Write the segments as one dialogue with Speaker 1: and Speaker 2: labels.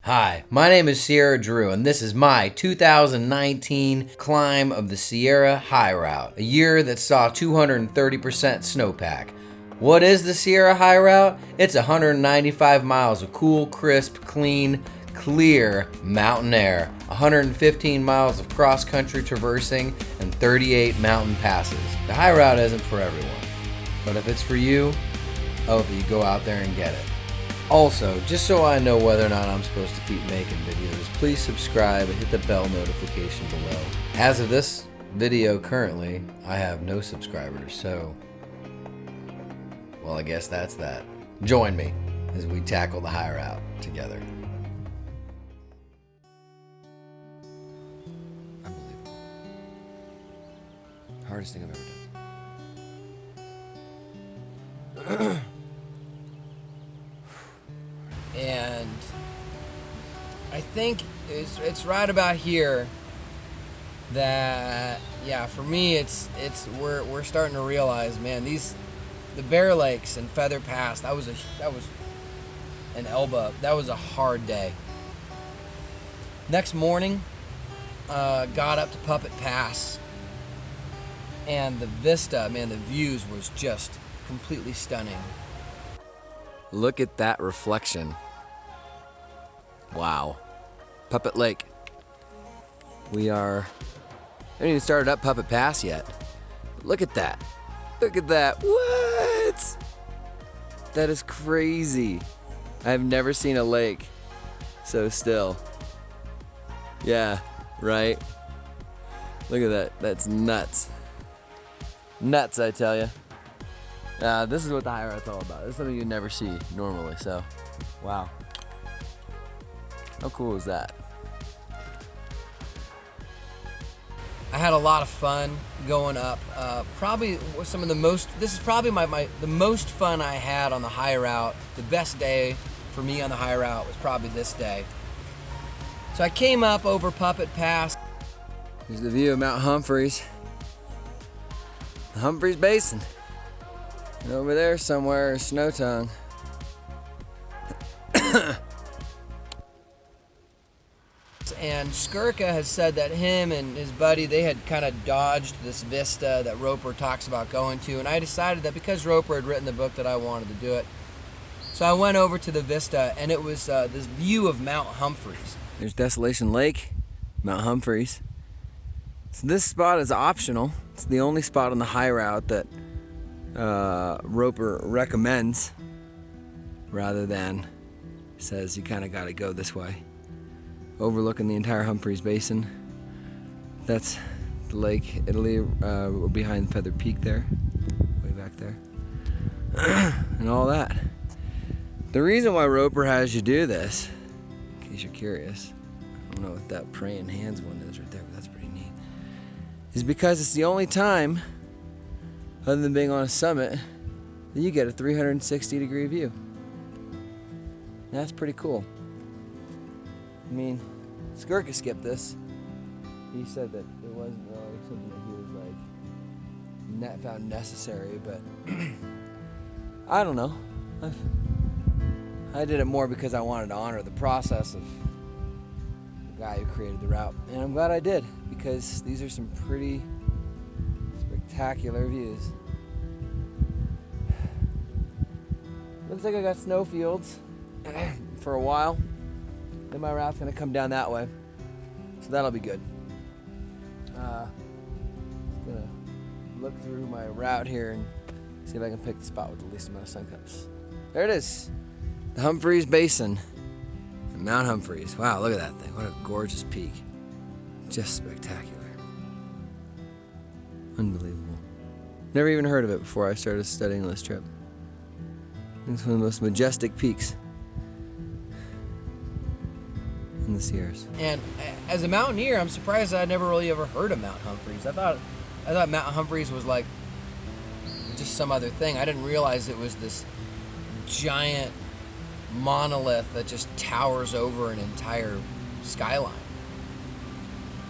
Speaker 1: Hi, my name is Sierra Drew, and this is my 2019 climb of the Sierra High Route, a year that saw 230% snowpack. What is the Sierra High Route? It's 195 miles of cool, crisp, clean, clear mountain air, 115 miles of cross-country traversing, and 38 mountain passes. The High Route isn't for everyone, but if it's for you, I hope that you go out there and get it. Also, just so I know whether or not I'm supposed to keep making videos, please subscribe and hit the bell notification below. As of this video currently, I have no subscribers, so, well, I guess that's that. Join me as we tackle the high route together.
Speaker 2: Unbelievable. Hardest thing I've ever done.
Speaker 3: And I think it's right about here that, yeah, for me we're starting to realize, man, the Bear Lakes and Feather Pass, that was an Elba, that was a hard day. Next morning, got up to Puppet Pass, and the vista, man, the views was just completely stunning.
Speaker 2: Look at that reflection. Wow. Puppet Lake. We haven't even started up Puppet Pass yet. But look at that. Look at that. What? That is crazy. I've never seen a lake so still. Yeah, right? Look at that. That's nuts. Nuts, I tell you. This is what the high route's all about. This is something you never see normally, so wow. How cool is that?
Speaker 3: I had a lot of fun going up. Probably some of the most, this is probably the most fun I had on the high route. The best day for me on the high route was probably this day. So I came up over Puppet Pass.
Speaker 2: Here's the view of Mount Humphreys. The Humphreys Basin. And over there somewhere is Snow Tongue.
Speaker 3: And Skurka has said that him and his buddy, they had kind of dodged this vista that Roper talks about going to, and I decided that because Roper had written the book that I wanted to do it. So I went over to the vista, and it was this view of Mount Humphreys.
Speaker 2: There's Desolation Lake, Mount Humphreys. So this spot is optional. It's the only spot on the high route that Roper recommends, rather than says you kind of got to go this way. Overlooking the entire Humphreys Basin. That's the Lake Italy. We're behind Feather Peak there, way back there, and all that. The reason why Roper has you do this, in case you're curious, I don't know what that praying hands one is right there, but that's pretty neat, is because it's the only time, other than being on a summit, that you get a 360-degree view. That's pretty cool. I mean, Skurka skipped this. He said that it wasn't really something that he was like found necessary, but I don't know. I did it more because I wanted to honor the process of the guy who created the route, and I'm glad I did, because these are some pretty spectacular views. Looks like I got snowfields for a while. Then my route's gonna come down that way, so that'll be good. Just gonna look through my route here and see if I can pick the spot with the least amount of sun cups. There it is, the Humphreys Basin, Mount Humphreys. Wow, look at that thing! What a gorgeous peak! Just spectacular, unbelievable. Never even heard of it before I started studying this trip. It's one of the most majestic peaks in the Sierras.
Speaker 3: And as a mountaineer, I'm surprised I'd never really ever heard of Mount Humphreys. I thought Mount Humphreys was like just some other thing. I didn't realize it was this giant monolith that just towers over an entire skyline.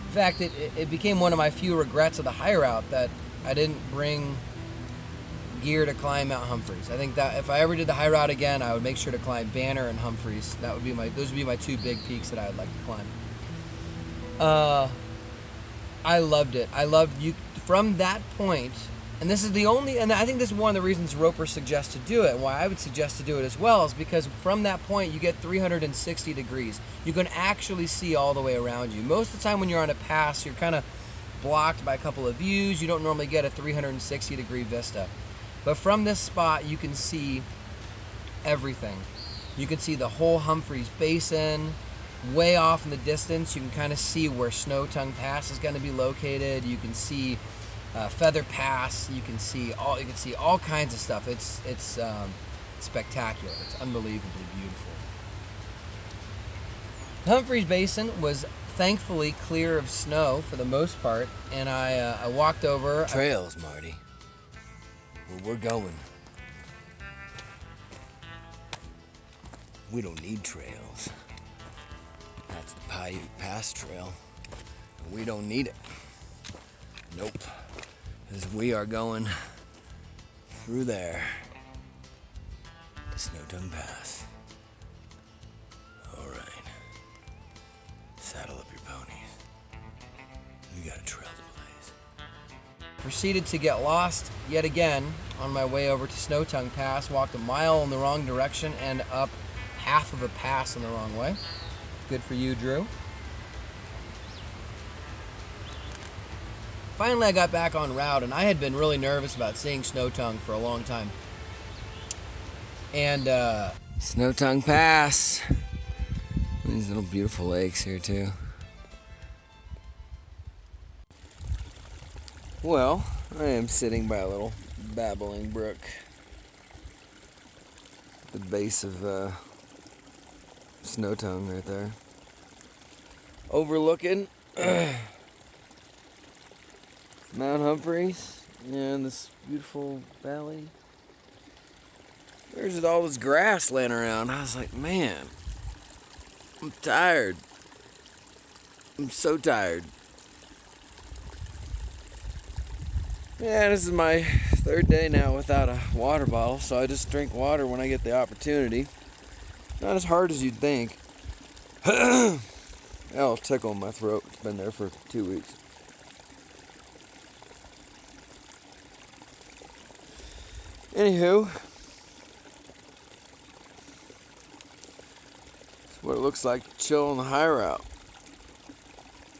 Speaker 3: In fact, it became one of my few regrets of the high route that I didn't bring gear to climb Mount Humphreys. I think that if I ever did the high route again, I would make sure to climb Banner and Humphreys. Those would be my two big peaks that I would like to climb. I loved it. I loved you from that point. And this is the only, and I think this is one of the reasons ropers suggest to do it, and why I would suggest to do it as well, is because from that point you get 360 degrees. You can actually see all the way around you. Most of the time when you're on a pass, you're kind of blocked by a couple of views. You don't normally get a 360 degree vista. But from this spot, you can see everything. You can see the whole Humphreys Basin. Way off in the distance, you can kind of see where Snow Tongue Pass is going to be located. You can see Feather Pass. You can see all kinds of stuff. It's spectacular. It's unbelievably beautiful. Humphreys Basin was thankfully clear of snow for the most part, and I walked over.
Speaker 2: Trails, Marty. Where we're going. We don't need trails. That's the Paiute Pass Trail. We don't need it. Nope. Because we are going through there to Snow Tongue Pass. All right. Saddle up your ponies. We got a trail to blaze.
Speaker 3: Proceeded to get lost yet again on my way over to Snow Tongue Pass. Walked a mile in the wrong direction and up half of a pass in the wrong way. Good for you, Drew. Finally, I got back on route, and I had been really nervous about seeing Snow Tongue for a long time. And
Speaker 2: Snow Tongue Pass. These little beautiful lakes here too. Well, I am sitting by a little babbling brook at the base of Snow Tongue right there, overlooking Mount Humphreys and this beautiful valley. There's all this grass laying around. I was like, man, I'm tired. I'm so tired. Yeah, this is my third day now without a water bottle, so I just drink water when I get the opportunity. Not as hard as you'd think. It'll tickle in my throat. It's been there for 2 weeks. Anywho, it's what it looks like to chill on the high route.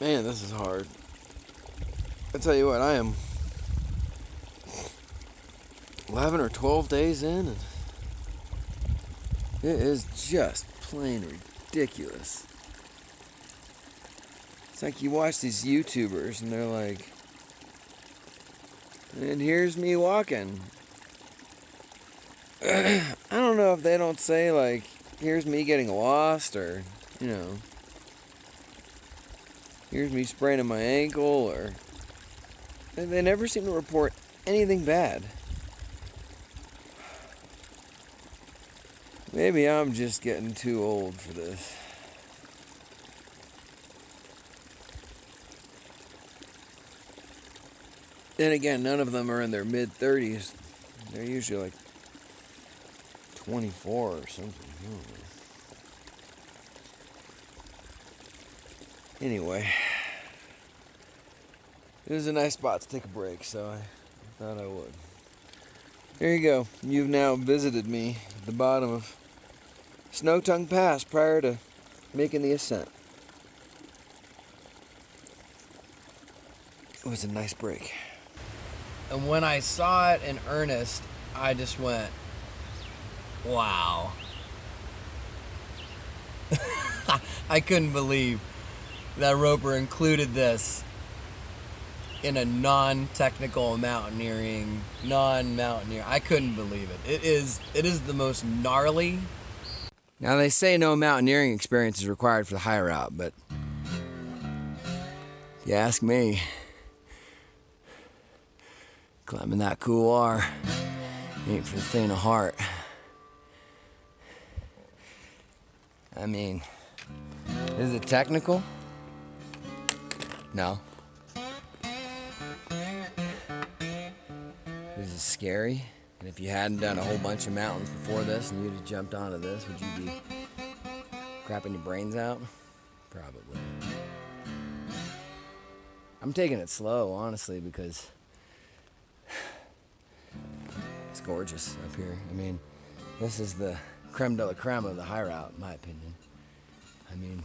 Speaker 2: Man, this is hard. I tell you what, I am 11 or 12 days in, and it is just plain ridiculous. It's like you watch these YouTubers and they're like, and here's me walking. I don't know if they don't say like, here's me getting lost, or, you know, here's me spraining my ankle, or they never seem to report anything bad. Maybe I'm just getting too old for this. Then again, none of them are in their mid-30s. They're usually like 24 or something. Anyway, it was a nice spot to take a break, so I thought I would. There you go. You've now visited me at the bottom of Snow Tongue Pass prior to making the ascent. It was a nice break.
Speaker 3: And when I saw it in earnest, I just went, wow. I couldn't believe that Roper included this in a non-technical mountaineering, non-mountaineer. I couldn't believe it. It is the most gnarly.
Speaker 2: Now they say no mountaineering experience is required for the high route, but if you ask me, climbing that couloir ain't for the faint of heart. I mean, is it technical? No. Is it scary? And if you hadn't done a whole bunch of mountains before this and you just jumped onto this, would you be crapping your brains out? Probably. I'm taking it slow, honestly, because it's gorgeous up here. I mean, this is the creme de la creme of the high route, in my opinion. I mean,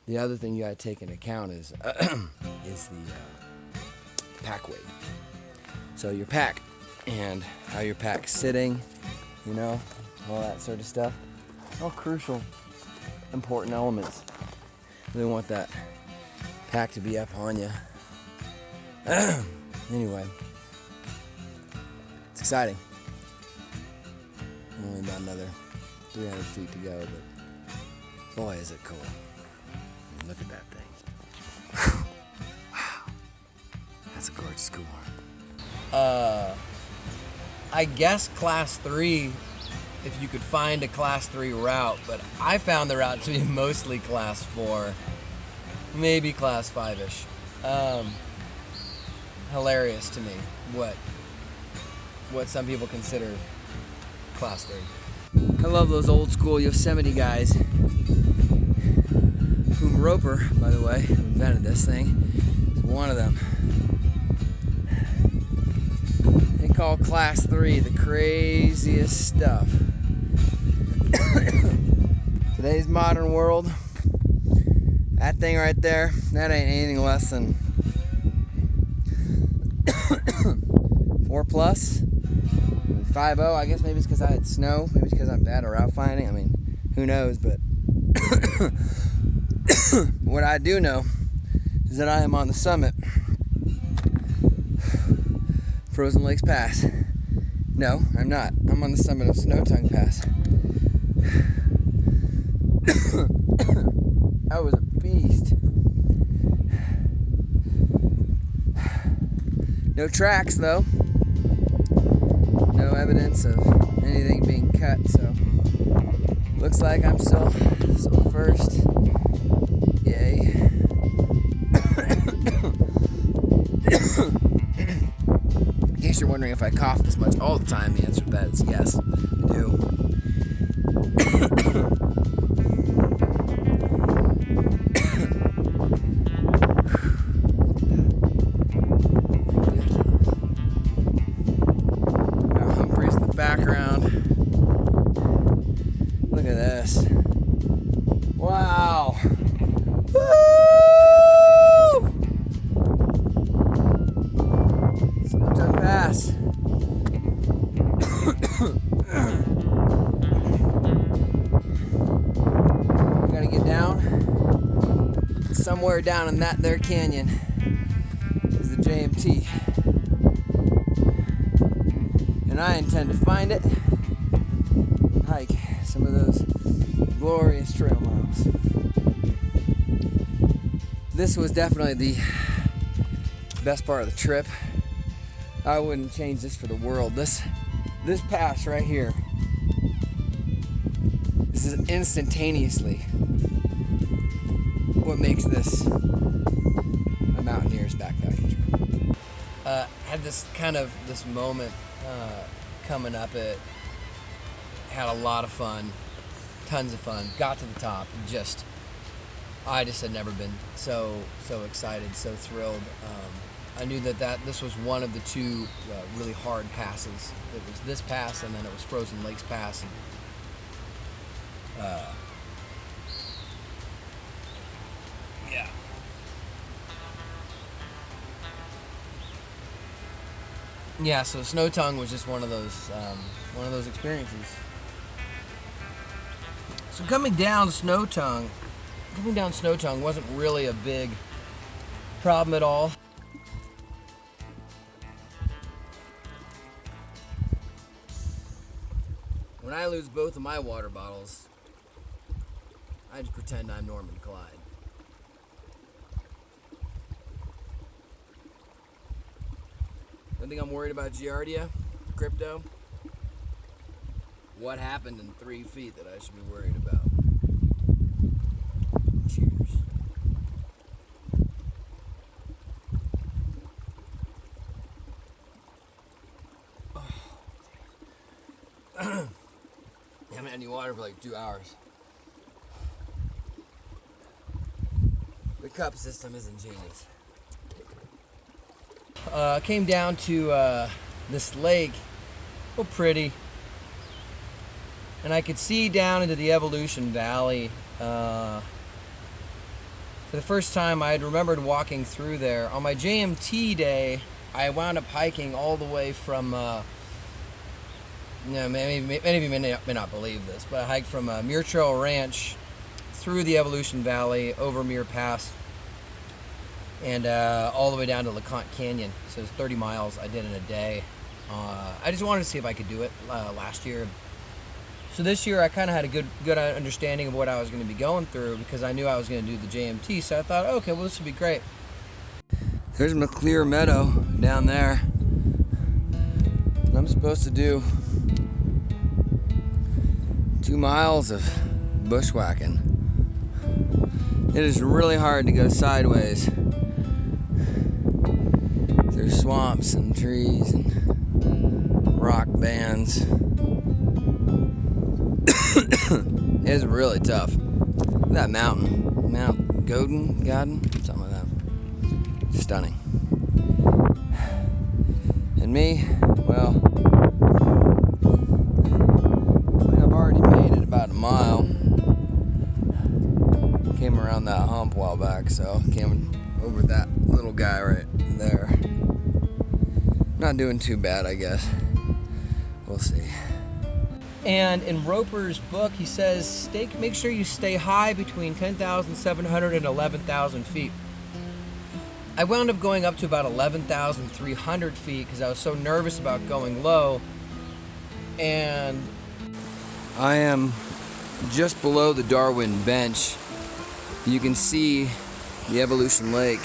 Speaker 2: the other thing you gotta take into account is the pack weight. So your pack and how your pack's sitting, you know, all that sort of stuff. All crucial, important elements. Really want that pack to be up on you. Anyway, it's exciting. Only about another 300 feet to go, but boy, is it cool. I mean, look at that thing. Wow. That's a gorgeous school.
Speaker 3: I guess class 3, if you could find a class 3 route, but I found the route to be mostly class 4, maybe class 5-ish. Hilarious to me what some people consider class 3.
Speaker 2: I love those old school Yosemite guys. Whom Roper, by the way, who invented this thing, is one of them. They call class 3 the craziest stuff. Today's modern world, that thing right there, that ain't anything less than 4 plus, 5.0. I guess maybe it's because I had snow, maybe it's because I'm bad at route finding. I mean, who knows, but what I do know is that I am on the summit. Frozen Lakes Pass. No, I'm not. I'm on the summit of Snow Tongue Pass. That was a beast. No tracks though. No evidence of anything being cut, so looks like I'm still first. Yay. In case you're wondering if I cough this much all the time, the answer to that is yes, I do. Got Humphreys in the background. Look at this. Wow. Woo! Snow Pass. We gotta get down. Somewhere down in that there canyon is the JMT. And I intend to find it and hike some of those glorious trail miles. This was definitely the best part of the trip. I wouldn't change this for the world. This pass right here, this is instantaneously what makes this a mountaineer's backpacking trip.
Speaker 3: Had this moment coming up. It had a lot of fun, tons of fun. Got to the top, I just had never been so excited, so thrilled. I knew that this was one of the two really hard passes. It was this pass, and then it was Frozen Lakes Pass. And, yeah. Yeah, so Snow Tongue was just one of those experiences. So coming down Snow Tongue wasn't really a big problem at all. When I lose both of my water bottles, I just pretend I'm Norman Clyde. One thing I'm worried about Giardia, crypto. What happened in 3 feet that I should be worried about? Cheers.
Speaker 2: any water for like 2 hours. The cup system is ingenious.
Speaker 3: Came down to this lake, oh pretty, and I could see down into the Evolution Valley. For the first time, I had remembered walking through there. On my JMT day, I wound up hiking all the way from, many of you may not believe this, but I hiked from Muir Trail Ranch through the Evolution Valley, over Muir Pass, and all the way down to LeConte Canyon. So it's 30 miles I did in a day. I just wanted to see if I could do it last year. So this year I kind of had a good understanding of what I was going to be going through, because I knew I was going to do the JMT. So I thought, okay, well, this would be great.
Speaker 2: There's McClear Meadow down there. And I'm supposed to do 2 miles of bushwhacking. It is really hard to go sideways through swamps and trees and rock bands. It's really tough. That mountain, Mount Godin, something like that. Stunning. And me, well, looks like I've already made it about a mile. Came around that hump a while back, so came over that little guy right there. Not doing too bad, I guess. We'll see.
Speaker 3: And in Roper's book, he says, make sure you stay high between 10,700 and 11,000 feet. I wound up going up to about 11,300 feet because I was so nervous about going low. And
Speaker 2: I am just below the Darwin Bench. You can see the Evolution Lake.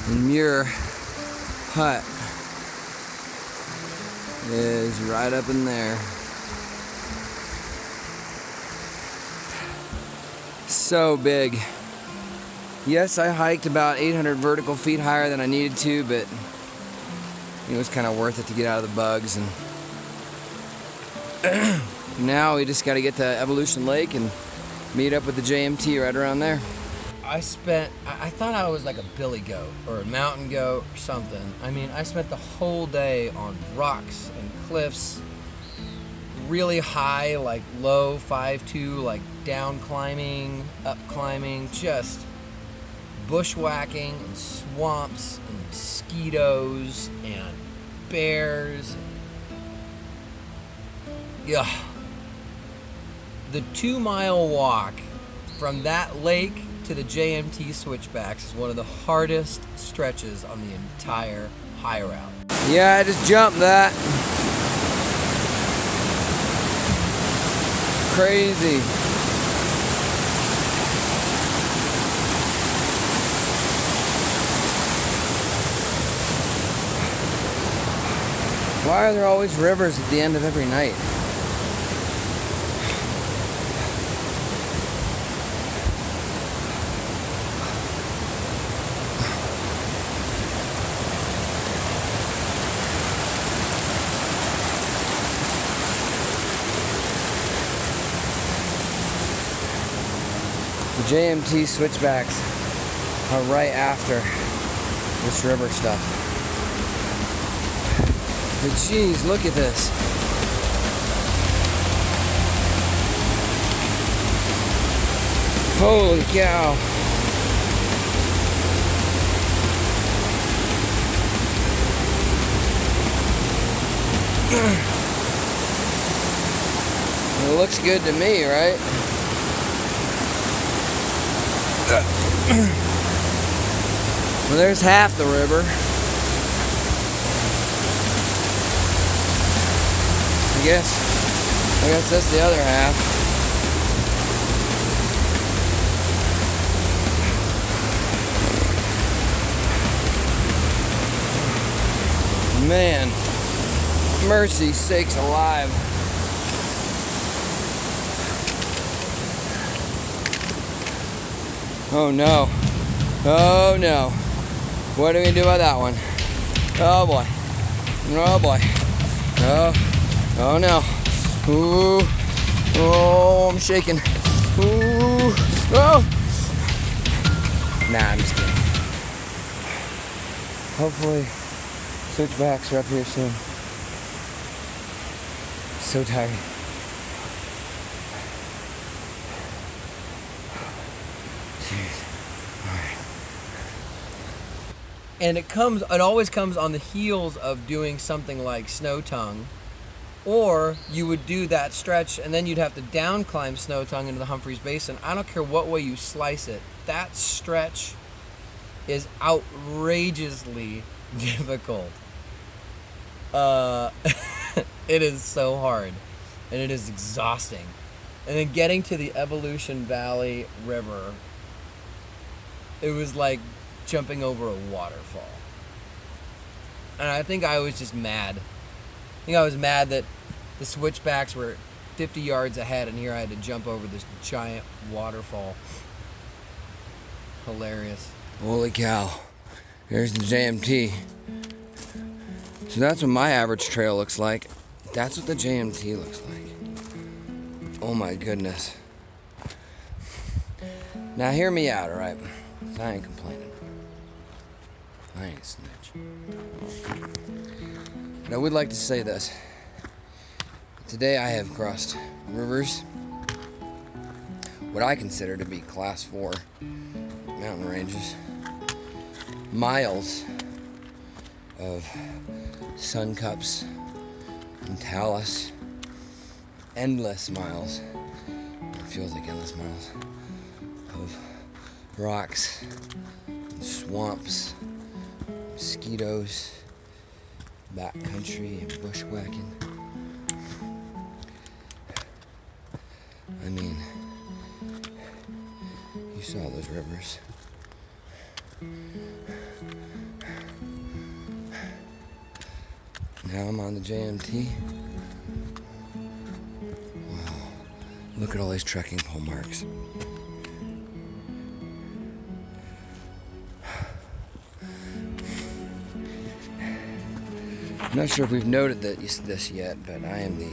Speaker 2: And Muir Hut is right up in there. So big. Yes, I hiked about 800 vertical feet higher than I needed to, but it was kind of worth it to get out of the bugs. And now we just got to get to Evolution Lake and meet up with the JMT right around there.
Speaker 3: I thought I was like a billy goat or a mountain goat or something. I mean, I spent the whole day on rocks and cliffs, really high, like low, 5'2", like down climbing, up climbing, just bushwhacking and swamps and mosquitoes and bears. Yeah. The 2-mile walk from that lake to the JMT switchbacks is one of the hardest stretches on the entire high route.
Speaker 2: Yeah, I just jumped that. Crazy. Why are there always rivers at the end of every night? The JMT switchbacks are right after this river stuff. But geez, look at this. Holy cow. It looks good to me, right? Well, there's half the river. I guess that's the other half. Man, mercy sakes alive. Oh no. Oh no. What are we gonna do about that one? Oh boy. Oh boy. Oh no. Ooh. Oh, I'm shaking. Ooh. Oh. Nah, I'm just kidding. Hopefully, switchbacks are up here soon. So tired. Jeez. All right.
Speaker 3: And it always comes on the heels of doing something like Snow Tongue, or you would do that stretch and then you'd have to down climb Snow Tongue into the Humphreys Basin. I don't care what way you slice it. That stretch is outrageously difficult. It is so hard, and it is exhausting. And then getting to the Evolution Valley River, it was like jumping over a waterfall. And I think I was just mad. I think I was mad that the switchbacks were 50 yards ahead, and here I had to jump over this giant waterfall. Hilarious.
Speaker 2: Holy cow. Here's the JMT. So that's what my average trail looks like. That's what the JMT looks like. Oh my goodness. Now hear me out, alright? I ain't complaining. I ain't a snitch. But I would like to say this. Today I have crossed rivers, what I consider to be class 4 mountain ranges, miles of sun cups and talus, endless miles, it feels like endless miles, of rocks and swamps, mosquitoes, backcountry and bushwhacking. I mean, you saw those rivers. Now I'm on the JMT. Wow, look at all these trekking pole marks. I'm not sure if we've noted this yet, but I am the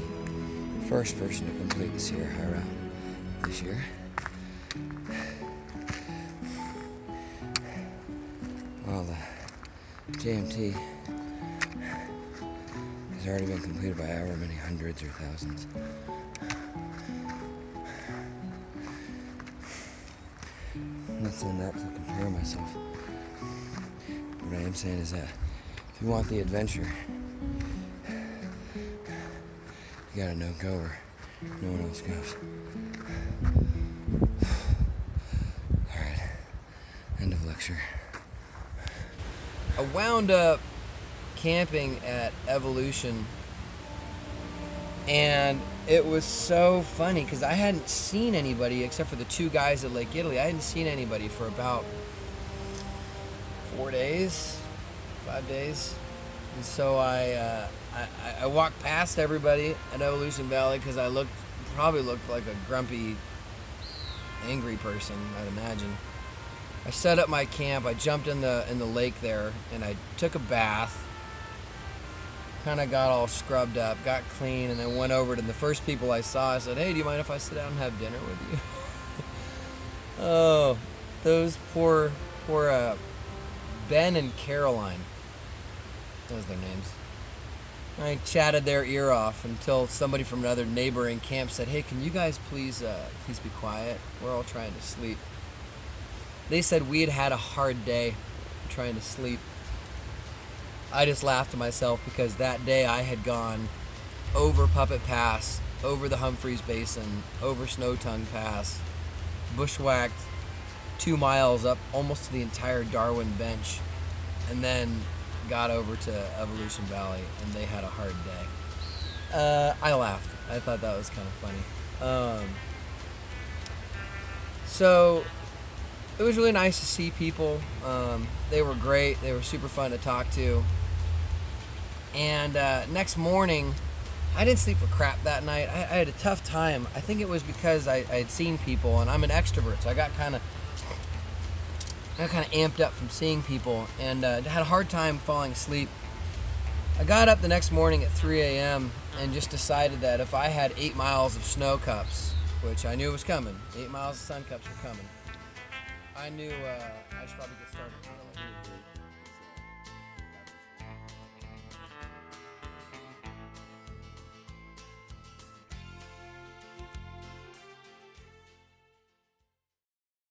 Speaker 2: first person to complete the Sierra High Route this year. Well, the JMT has already been completed by however many hundreds or thousands. I'm not saying that to compare myself. What I am saying is that if you want the adventure, you gotta know go where no one else goes. Alright, end of lecture.
Speaker 3: I wound up camping at Evolution, and it was so funny because I hadn't seen anybody except for the 2 guys at Lake Italy. I hadn't seen anybody for about 4 days, 5 days. And so I walked past everybody at Evolution Valley because I probably looked like a grumpy, angry person, I'd imagine. I set up my camp. I jumped in the lake there, and I took a bath. Kind of got all scrubbed up, got clean, and then went over to the first people I saw. I said, "Hey, do you mind if I sit down and have dinner with you?" Oh, those poor Ben and Caroline. Those are their names. I chatted their ear off until somebody from another neighboring camp said, "Hey, can you guys please be quiet? We're all trying to sleep." They said we had a hard day trying to sleep. I just laughed to myself because that day I had gone over Puppet Pass, over the Humphreys Basin, over Snow Tongue Pass, bushwhacked 2 miles up almost to the entire Darwin Bench, and then got over to Evolution Valley, and they had a hard day. I laughed. I thought that was kind of funny. So it was really nice to see people. They were great. They were super fun to talk to. And next morning, I didn't sleep for crap that night. I had a tough time. I think it was because I had seen people, and I'm an extrovert, so I got kind of amped up from seeing people, and had a hard time falling asleep. I got up the next morning at 3 a.m. and just decided that if I had 8 miles of snow cups, which I knew was coming, 8 miles of sun cups were coming, I knew I should probably get started early.